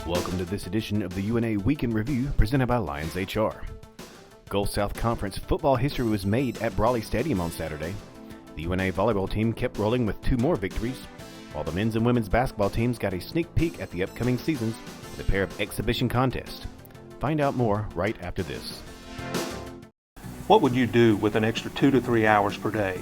Welcome to this edition of the UNA Week in Review presented by Lions HR. Gulf South Conference football history was made at Brawley Stadium on Saturday. The UNA volleyball team kept rolling with 2 more victories, while the men's and women's basketball teams got a sneak peek at the upcoming seasons with a pair of exhibition contests. Find out more right after this. What would you do with an extra 2 to 3 hours per day?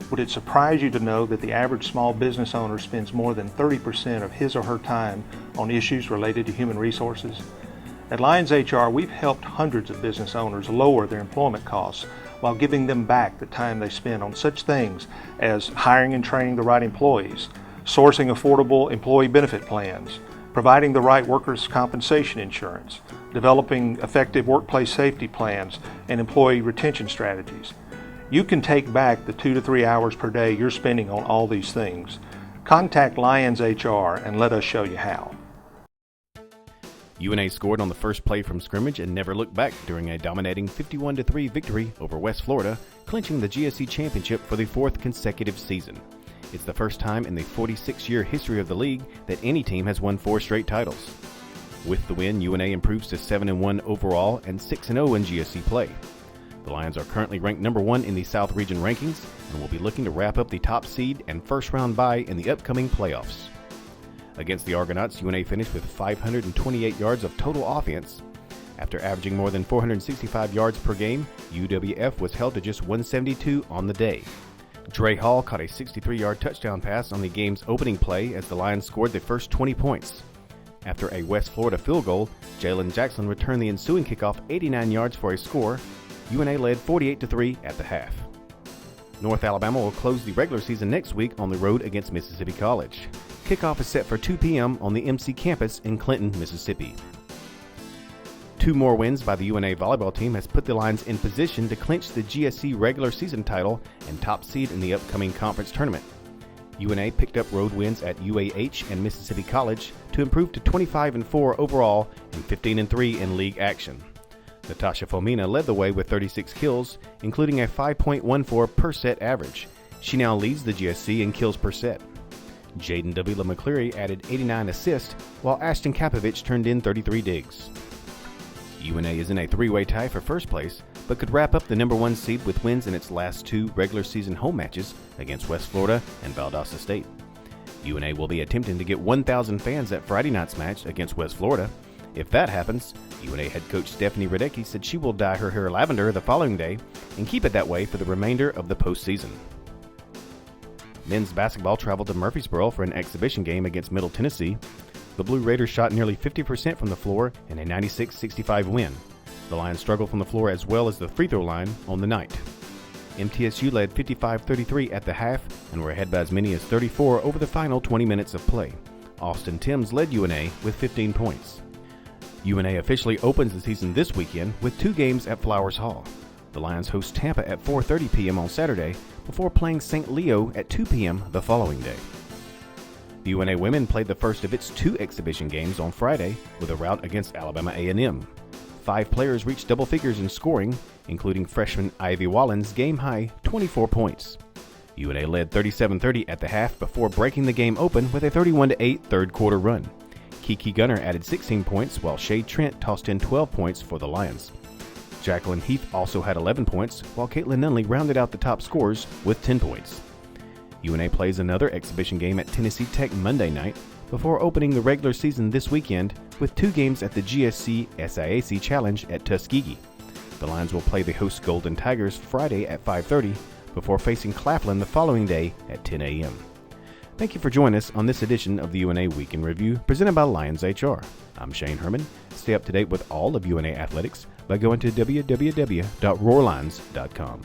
Would it surprise you to know that the average small business owner spends more than 30% of his or her time on issues related to human resources? At Lions HR, we've helped hundreds of business owners lower their employment costs while giving them back the time they spend on such things as hiring and training the right employees, sourcing affordable employee benefit plans, providing the right workers' compensation insurance, developing effective workplace safety plans and employee retention strategies. You can take back the 2 to 3 hours per day you're spending on all these things. Contact Lions HR and let us show you how. UNA scored on the first play from scrimmage and never looked back during a dominating 51-3 victory over West Florida, clinching the GSC championship for the 4th consecutive season. It's the first time in the 46-year history of the league that any team has won 4 straight titles. With the win, UNA improves to 7-1 overall and 6-0 in GSC play. The Lions are currently ranked number 1 in the South Region rankings and will be looking to wrap up the top seed and first-round bye in the upcoming playoffs. Against the Argonauts, UNA finished with 528 yards of total offense. After averaging more than 465 yards per game, UWF was held to just 172 on the day. Dre Hall caught a 63-yard touchdown pass on the game's opening play as the Lions scored the first 20 points. After a West Florida field goal, Jalen Jackson returned the ensuing kickoff 89 yards for a score. UNA led 48-3 at the half. North Alabama will close the regular season next week on the road against Mississippi College. Kickoff is set for 2 p.m. on the MC campus in Clinton, Mississippi. 2 more wins by the UNA volleyball team has put the Lions in position to clinch the GSC regular season title and top seed in the upcoming conference tournament. UNA picked up road wins at UAH and Mississippi College to improve to 25-4 overall and 15-3 in league action. Natasha Fomina led the way with 36 kills, including a 5.14 per set average. She now leads the GSC in kills per set. Jaden Davila McCleary added 89 assists, while Ashton Kapovich turned in 33 digs. UNA is in a 3-way tie for first place, but could wrap up the number 1 seed with wins in its last 2 regular season home matches against West Florida and Valdosta State. UNA will be attempting to get 1,000 fans at Friday night's match against West Florida. If that happens, UNA head coach Stephanie Radecki said she will dye her hair lavender the following day and keep it that way for the remainder of the postseason. Men's basketball traveled to Murfreesboro for an exhibition game against Middle Tennessee. The Blue Raiders shot nearly 50% from the floor in a 96-65 win. The Lions struggled from the floor as well as the free throw line on the night. MTSU led 55-33 at the half and were ahead by as many as 34 over the final 20 minutes of play. Austin Timms led UNA with 15 points. UNA officially opens the season this weekend with 2 games at Flowers Hall. The Lions host Tampa at 4:30 p.m. on Saturday before playing St. Leo at 2 p.m. the following day. The UNA women played the first of its 2 exhibition games on Friday with a rout against Alabama A&M. 5 players reached double figures in scoring, including freshman Ivy Wallen's game-high 24 points. UNA led 37-30 at the half before breaking the game open with a 31-8 third-quarter run. Kiki Gunner added 16 points, while Shay Trent tossed in 12 points for the Lions. Jacqueline Heath also had 11 points, while Caitlin Nunley rounded out the top scorers with 10 points. UNA plays another exhibition game at Tennessee Tech Monday night before opening the regular season this weekend with 2 games at the GSC SIAC Challenge at Tuskegee. The Lions will play the host Golden Tigers Friday at 5:30 before facing Claflin the following day at 10 a.m. Thank you for joining us on this edition of the UNA Week in Review presented by Lions HR. I'm Shane Herman. Stay up to date with all of UNA athletics by going to www.roarlions.com.